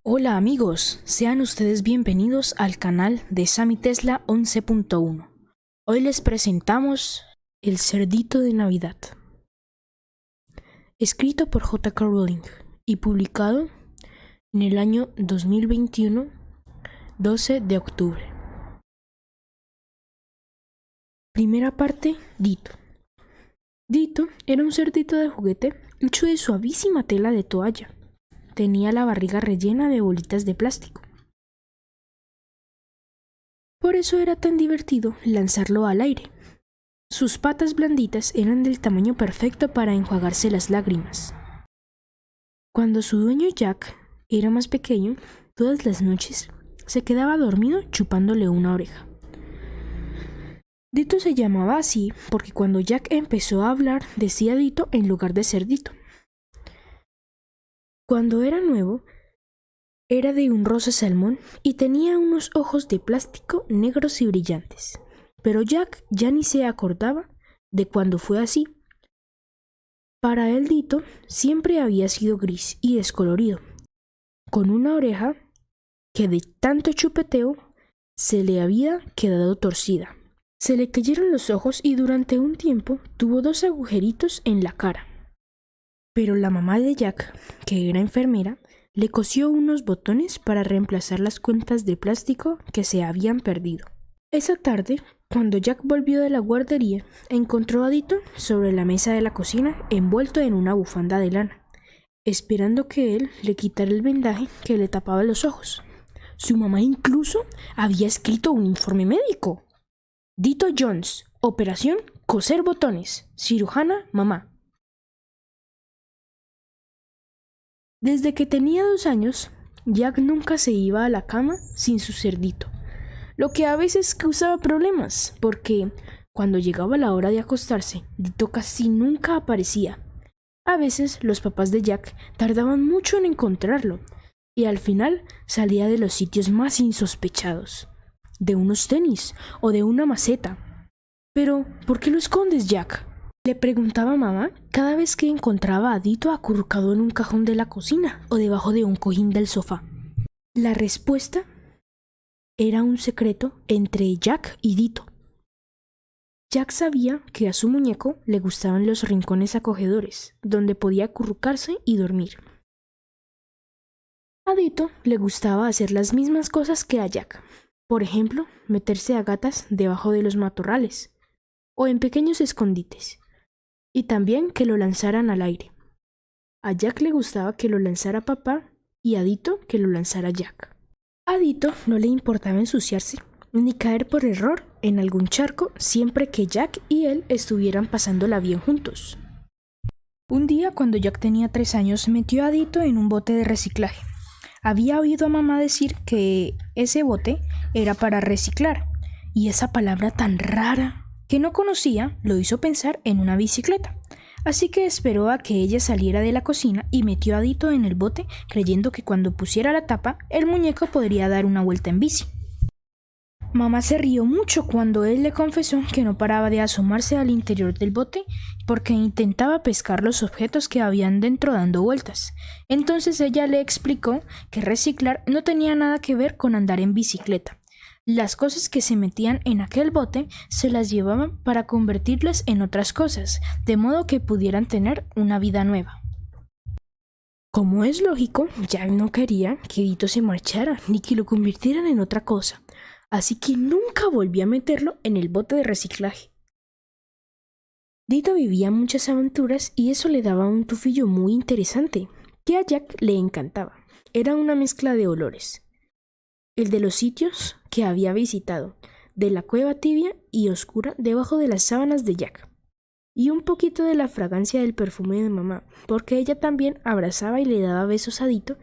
Hola amigos, sean ustedes bienvenidos al canal de Sammy Tesla 11.1. Hoy les presentamos El cerdito de Navidad, escrito por J.K. Rowling y publicado en el año 2021, 12 de octubre. Primera parte, Dito. Dito era un cerdito de juguete hecho de suavísima tela de toalla. Tenía la barriga rellena de bolitas de plástico. Por eso era tan divertido lanzarlo al aire. Sus patas blanditas eran del tamaño perfecto para enjuagarse las lágrimas. Cuando su dueño Jack era más pequeño, todas las noches se quedaba dormido chupándole una oreja. Dito se llamaba así porque cuando Jack empezó a hablar decía Dito en lugar de cerdito. Cuando era nuevo, era de un rosa salmón y tenía unos ojos de plástico negros y brillantes. Pero Jack ya ni se acordaba de cuándo fue así. Para él Dito siempre había sido gris y descolorido, con una oreja que de tanto chupeteo se le había quedado torcida. Se le cayeron los ojos y durante un tiempo tuvo 2 agujeritos en la cara. Pero la mamá de Jack, que era enfermera, le cosió unos botones para reemplazar las cuentas de plástico que se habían perdido. Esa tarde, cuando Jack volvió de la guardería, encontró a Dito sobre la mesa de la cocina envuelto en una bufanda de lana, esperando que él le quitara el vendaje que le tapaba los ojos. Su mamá incluso había escrito un informe médico. Dito Jones, operación coser botones, cirujana mamá. Desde que tenía 2 años, Jack nunca se iba a la cama sin su cerdito, lo que a veces causaba problemas, porque cuando llegaba la hora de acostarse, Dito casi nunca aparecía. A veces los papás de Jack tardaban mucho en encontrarlo, y al final salía de los sitios más insospechados, de unos tenis o de una maceta. Pero, ¿por qué lo escondes, Jack?, le preguntaba mamá cada vez que encontraba a Dito acurrucado en un cajón de la cocina o debajo de un cojín del sofá. La respuesta era un secreto entre Jack y Dito. Jack sabía que a su muñeco le gustaban los rincones acogedores, donde podía acurrucarse y dormir. A Dito le gustaba hacer las mismas cosas que a Jack. Por ejemplo, meterse a gatas debajo de los matorrales o en pequeños escondites. Y también que lo lanzaran al aire. A Jack le gustaba que lo lanzara papá y a Dito que lo lanzara Jack. A Dito no le importaba ensuciarse ni caer por error en algún charco siempre que Jack y él estuvieran pasándola bien juntos. Un día, cuando Jack tenía 3 años, metió a Dito en un bote de reciclaje. Había oído a mamá decir que ese bote era para reciclar, y esa palabra tan rara que no conocía lo hizo pensar en una bicicleta. Así que esperó a que ella saliera de la cocina y metió a Dito en el bote, creyendo que cuando pusiera la tapa, el muñeco podría dar una vuelta en bici. Mamá se rió mucho cuando él le confesó que no paraba de asomarse al interior del bote porque intentaba pescar los objetos que habían dentro dando vueltas. Entonces ella le explicó que reciclar no tenía nada que ver con andar en bicicleta. Las cosas que se metían en aquel bote se las llevaban para convertirlas en otras cosas, de modo que pudieran tener una vida nueva. Como es lógico, Jack no quería que Dito se marchara ni que lo convirtieran en otra cosa, así que nunca volvió a meterlo en el bote de reciclaje. Dito vivía muchas aventuras y eso le daba un tufillo muy interesante, que a Jack le encantaba. Era una mezcla de olores. El de los sitios que había visitado, de la cueva tibia y oscura debajo de las sábanas de Jack, y un poquito de la fragancia del perfume de mamá, porque ella también abrazaba y le daba besos a Dito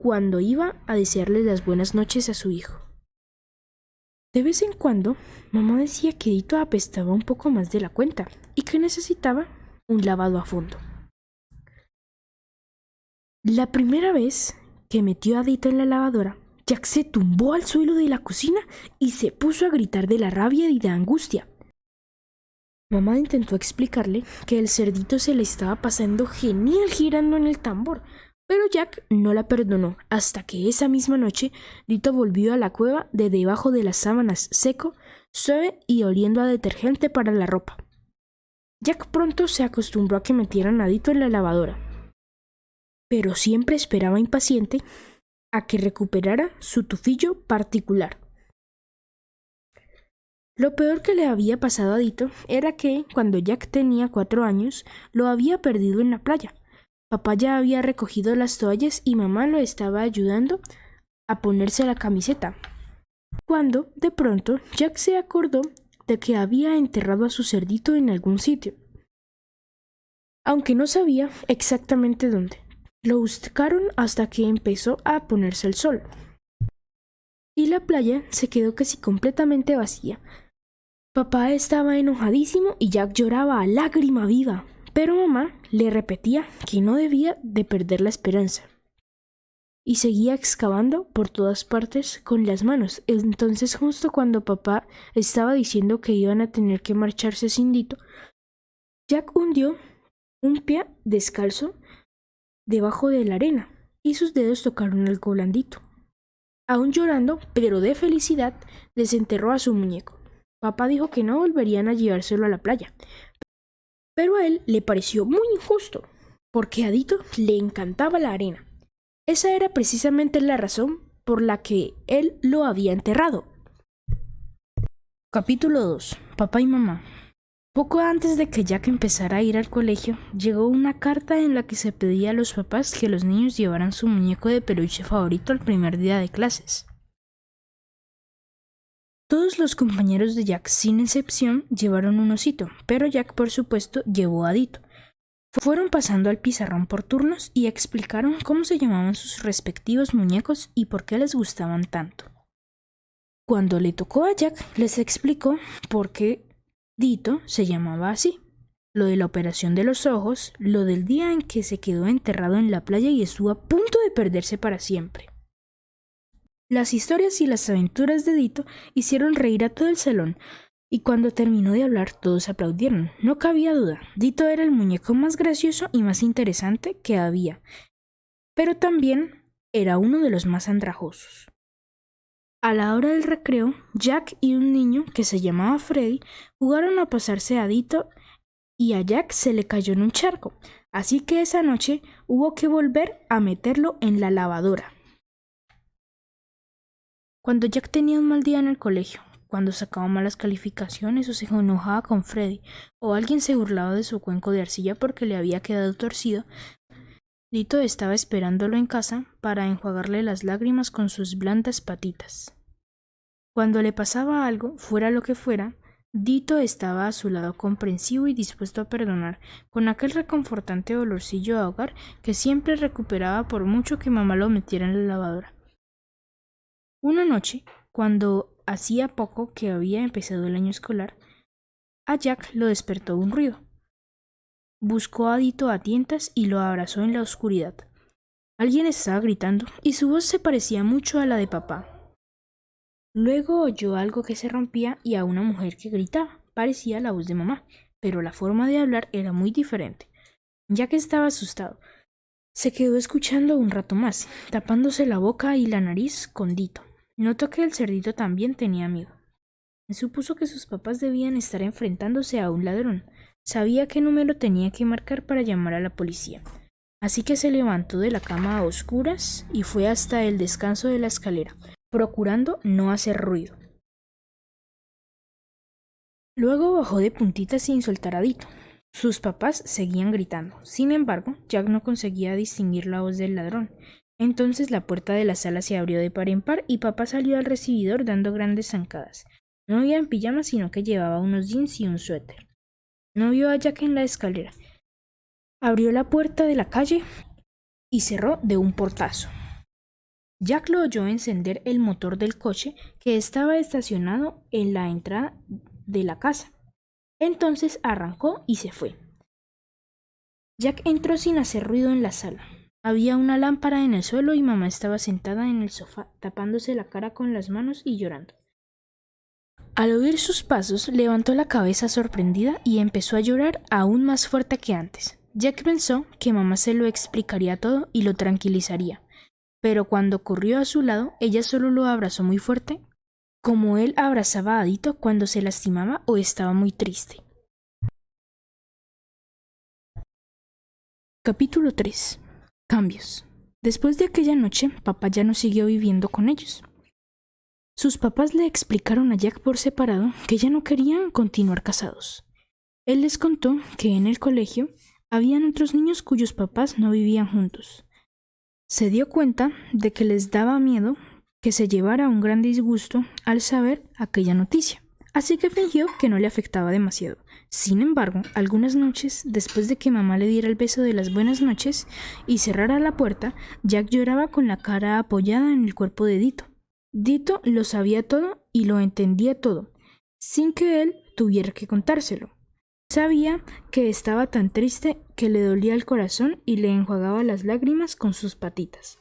cuando iba a desearle las buenas noches a su hijo. De vez en cuando, mamá decía que Dito apestaba un poco más de la cuenta y que necesitaba un lavado a fondo. La primera vez que metió a Dito en la lavadora, Jack se tumbó al suelo de la cocina y se puso a gritar de la rabia y de angustia. Mamá intentó explicarle que el cerdito se le estaba pasando genial girando en el tambor, Pero Jack no la perdonó hasta que esa misma noche Dito volvió a la cueva de debajo de las sábanas seco, suave y oliendo a detergente para la ropa. Jack pronto se acostumbró a que metieran a Dito en la lavadora, pero siempre esperaba impaciente a que recuperara su tufillo particular. Lo peor que le había pasado a Dito era que, cuando Jack tenía 4 años, lo había perdido en la playa. Papá ya había recogido las toallas y mamá lo estaba ayudando a ponerse la camiseta, cuando, de pronto, Jack se acordó de que había enterrado a su cerdito en algún sitio, aunque no sabía exactamente dónde. Lo buscaron hasta que empezó a ponerse el sol, y la playa se quedó casi completamente vacía. Papá estaba enojadísimo y Jack lloraba a lágrima viva, pero mamá le repetía que no debía de perder la esperanza. Y seguía excavando por todas partes con las manos. Entonces, justo cuando papá estaba diciendo que iban a tener que marcharse sin Dito, Jack hundió un pie descalzo debajo de la arena y sus dedos tocaron algo blandito. Aún llorando, pero de felicidad, desenterró a su muñeco. Papá dijo que no volverían a llevárselo a la playa, pero a él le pareció muy injusto, porque a Dito le encantaba la arena. Esa era precisamente la razón por la que él lo había enterrado. Capítulo 2. Papá y mamá. Poco antes de que Jack empezara a ir al colegio, llegó una carta en la que se pedía a los papás que los niños llevaran su muñeco de peluche favorito al primer día de clases. Todos los compañeros de Jack, sin excepción, llevaron un osito, pero Jack, por supuesto, llevó a Dito. Fueron pasando al pizarrón por turnos y explicaron cómo se llamaban sus respectivos muñecos y por qué les gustaban tanto. Cuando le tocó a Jack, les explicó por qué Dito se llamaba así, lo de la operación de los ojos, lo del día en que se quedó enterrado en la playa y estuvo a punto de perderse para siempre. Las historias y las aventuras de Dito hicieron reír a todo el salón, y cuando terminó de hablar todos aplaudieron. No cabía duda, Dito era el muñeco más gracioso y más interesante que había, pero también era uno de los más andrajosos. A la hora del recreo, Jack y un niño que se llamaba Freddy jugaron a pasarse a Dito y a Jack se le cayó en un charco, así que esa noche hubo que volver a meterlo en la lavadora. Cuando Jack tenía un mal día en el colegio, cuando sacaba malas calificaciones o se enojaba con Freddy, o alguien se burlaba de su cuenco de arcilla porque le había quedado torcido, Dito estaba esperándolo en casa para enjuagarle las lágrimas con sus blandas patitas. Cuando le pasaba algo, fuera lo que fuera, Dito estaba a su lado comprensivo y dispuesto a perdonar, con aquel reconfortante olorcillo a hogar que siempre recuperaba por mucho que mamá lo metiera en la lavadora. Una noche, cuando hacía poco que había empezado el año escolar, a Jack lo despertó un ruido. Buscó a Dito a tientas y lo abrazó en la oscuridad. Alguien estaba gritando y su voz se parecía mucho a la de papá. Luego oyó algo que se rompía y a una mujer que gritaba. Parecía la voz de mamá, pero la forma de hablar era muy diferente. Jack estaba asustado. Se quedó escuchando un rato más, tapándose la boca y la nariz con Dito. Notó que el cerdito también tenía miedo. Supuso que sus papás debían estar enfrentándose a un ladrón. Sabía qué número tenía que marcar para llamar a la policía. Así que se levantó de la cama a oscuras y fue hasta el descanso de la escalera, procurando no hacer ruido. Luego bajó de puntitas sin soltar a Dito. Sus papás seguían gritando. Sin embargo, Jack no conseguía distinguir la voz del ladrón. Entonces la puerta de la sala se abrió de par en par y papá salió al recibidor dando grandes zancadas. No iba en pijama, sino que llevaba unos jeans y un suéter. No vio a Jack en la escalera. Abrió la puerta de la calle y cerró de un portazo. Jack lo oyó encender el motor del coche que estaba estacionado en la entrada de la casa. Entonces arrancó y se fue. Jack entró sin hacer ruido en la sala. Había una lámpara en el suelo y mamá estaba sentada en el sofá, tapándose la cara con las manos y llorando. Al oír sus pasos, levantó la cabeza sorprendida y empezó a llorar aún más fuerte que antes. Jack pensó que mamá se lo explicaría todo y lo tranquilizaría, pero cuando corrió a su lado, ella solo lo abrazó muy fuerte, como él abrazaba a Dito cuando se lastimaba o estaba muy triste. Capítulo 3. Cambios. Después de aquella noche, papá ya no siguió viviendo con ellos. Sus papás le explicaron a Jack por separado que ya no querían continuar casados. Él les contó que en el colegio habían otros niños cuyos papás no vivían juntos. Se dio cuenta de que les daba miedo que se llevara un gran disgusto al saber aquella noticia, así que fingió que no le afectaba demasiado. Sin embargo, algunas noches, después de que mamá le diera el beso de las buenas noches y cerrara la puerta, Jack lloraba con la cara apoyada en el cuerpo de Dito. Dito lo sabía todo y lo entendía todo, sin que él tuviera que contárselo. Sabía que estaba tan triste que le dolía el corazón y le enjuagaba las lágrimas con sus patitas.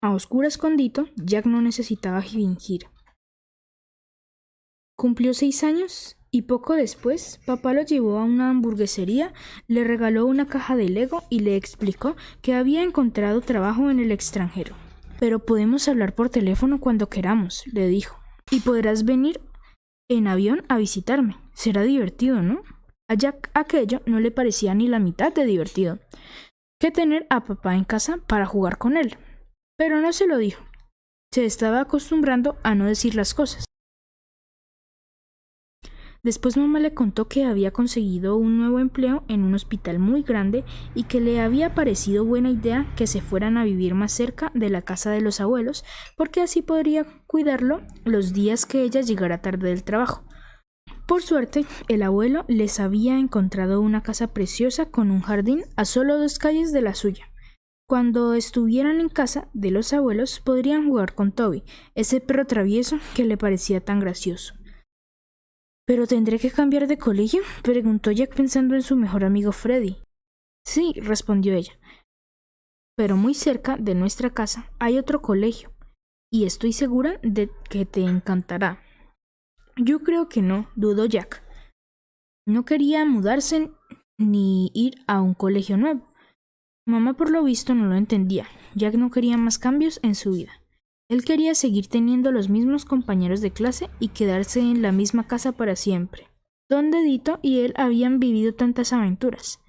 A oscuras con Dito, Jack no necesitaba fingir. Cumplió 6 años y poco después, papá lo llevó a una hamburguesería, le regaló una caja de Lego y le explicó que había encontrado trabajo en el extranjero. Pero podemos hablar por teléfono cuando queramos, le dijo, y podrás venir en avión a visitarme. Será divertido, ¿no? A Jack aquello no le parecía ni la mitad de divertido que tener a papá en casa para jugar con él. Pero no se lo dijo. Se estaba acostumbrando a no decir las cosas. Después mamá le contó que había conseguido un nuevo empleo en un hospital muy grande y que le había parecido buena idea que se fueran a vivir más cerca de la casa de los abuelos, porque así podría cuidarlo los días que ella llegara tarde del trabajo. Por suerte, el abuelo les había encontrado una casa preciosa con un jardín a solo 2 calles de la suya. Cuando estuvieran en casa de los abuelos podrían jugar con Toby, ese perro travieso que le parecía tan gracioso. ¿Pero tendré que cambiar de colegio?, preguntó Jack pensando en su mejor amigo Freddy. Sí, respondió ella, pero muy cerca de nuestra casa hay otro colegio, y estoy segura de que te encantará. Yo creo que no, dudó Jack. No quería mudarse ni ir a un colegio nuevo. Mamá por lo visto no lo entendía. Jack no quería más cambios en su vida. Él quería seguir teniendo los mismos compañeros de clase y quedarse en la misma casa para siempre, donde Dito y él habían vivido tantas aventuras.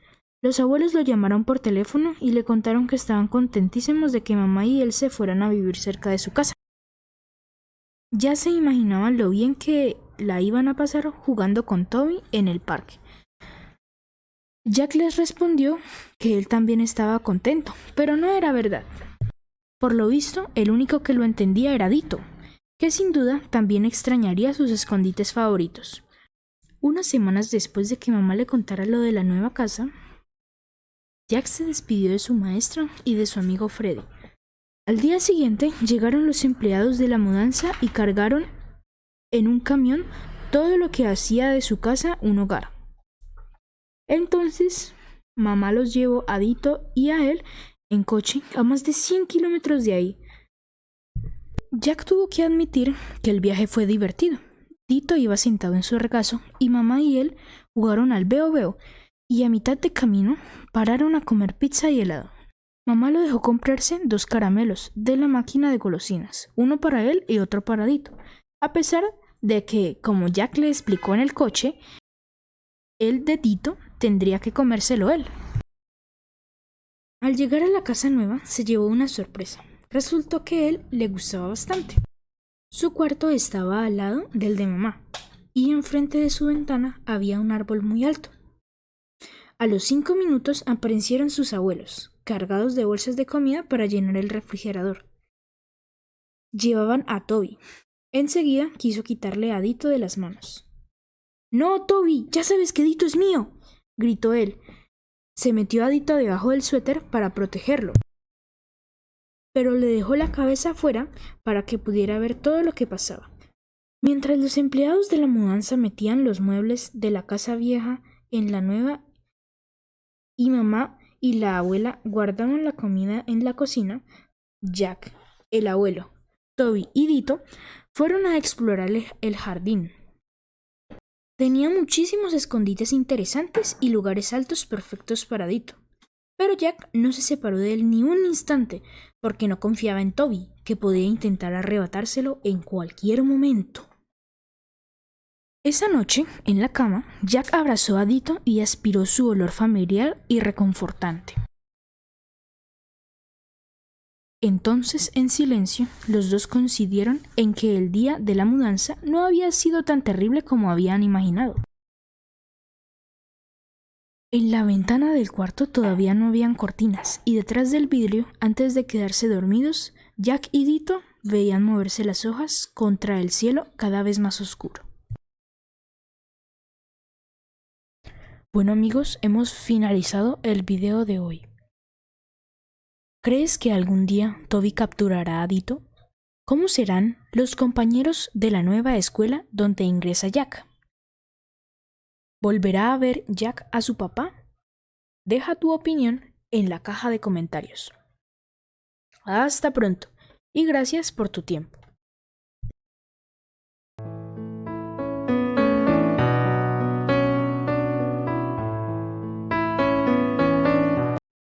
Los abuelos lo llamaron por teléfono y le contaron que estaban contentísimos de que mamá y él se fueran a vivir cerca de su casa. Ya se imaginaban lo bien que la iban a pasar jugando con Toby en el parque. Jack les respondió que él también estaba contento, pero no era verdad. Por lo visto, el único que lo entendía era Dito, que sin duda también extrañaría sus escondites favoritos. Unas semanas después de que mamá le contara lo de la nueva casa, Jack se despidió de su maestra y de su amigo Freddy. Al día siguiente llegaron los empleados de la mudanza y cargaron en un camión todo lo que hacía de su casa un hogar. Entonces, mamá los llevó a Dito y a él en coche a más de 100 kilómetros de ahí. Jack tuvo que admitir que el viaje fue divertido. Dito iba sentado en su regazo y mamá y él jugaron al veo veo y a mitad de camino pararon a comer pizza y helado. Mamá lo dejó comprarse 2 caramelos de la máquina de golosinas, uno para él y otro para Dito, a pesar de que, como Jack le explicó en el coche, el de Dito tendría que comérselo él. Al llegar a la casa nueva, se llevó una sorpresa. Resultó que él le gustaba bastante. Su cuarto estaba al lado del de mamá, y enfrente de su ventana había un árbol muy alto. A los 5 minutos aparecieron sus abuelos, cargados de bolsas de comida para llenar el refrigerador. Llevaban a Toby. Enseguida quiso quitarle a Dito de las manos. «¡No, Toby! ¡Ya sabes que Dito es mío!», gritó él. Se metió a Dito debajo del suéter para protegerlo, pero le dejó la cabeza afuera para que pudiera ver todo lo que pasaba. Mientras los empleados de la mudanza metían los muebles de la casa vieja en la nueva y mamá y la abuela guardaban la comida en la cocina, Jack, el abuelo, Toby y Dito fueron a explorar el jardín. Tenía muchísimos escondites interesantes y lugares altos perfectos para Dito. Pero Jack no se separó de él ni un instante, porque no confiaba en Toby, que podía intentar arrebatárselo en cualquier momento. Esa noche, en la cama, Jack abrazó a Dito y aspiró su olor familiar y reconfortante. Entonces, en silencio, los dos coincidieron en que el día de la mudanza no había sido tan terrible como habían imaginado. En la ventana del cuarto todavía no habían cortinas, y detrás del vidrio, antes de quedarse dormidos, Jack y Dito veían moverse las hojas contra el cielo cada vez más oscuro. Bueno amigos, hemos finalizado el video de hoy. ¿Crees que algún día Toby capturará a Dito? ¿Cómo serán los compañeros de la nueva escuela donde ingresa Jack? ¿Volverá a ver Jack a su papá? Deja tu opinión en la caja de comentarios. Hasta pronto y gracias por tu tiempo.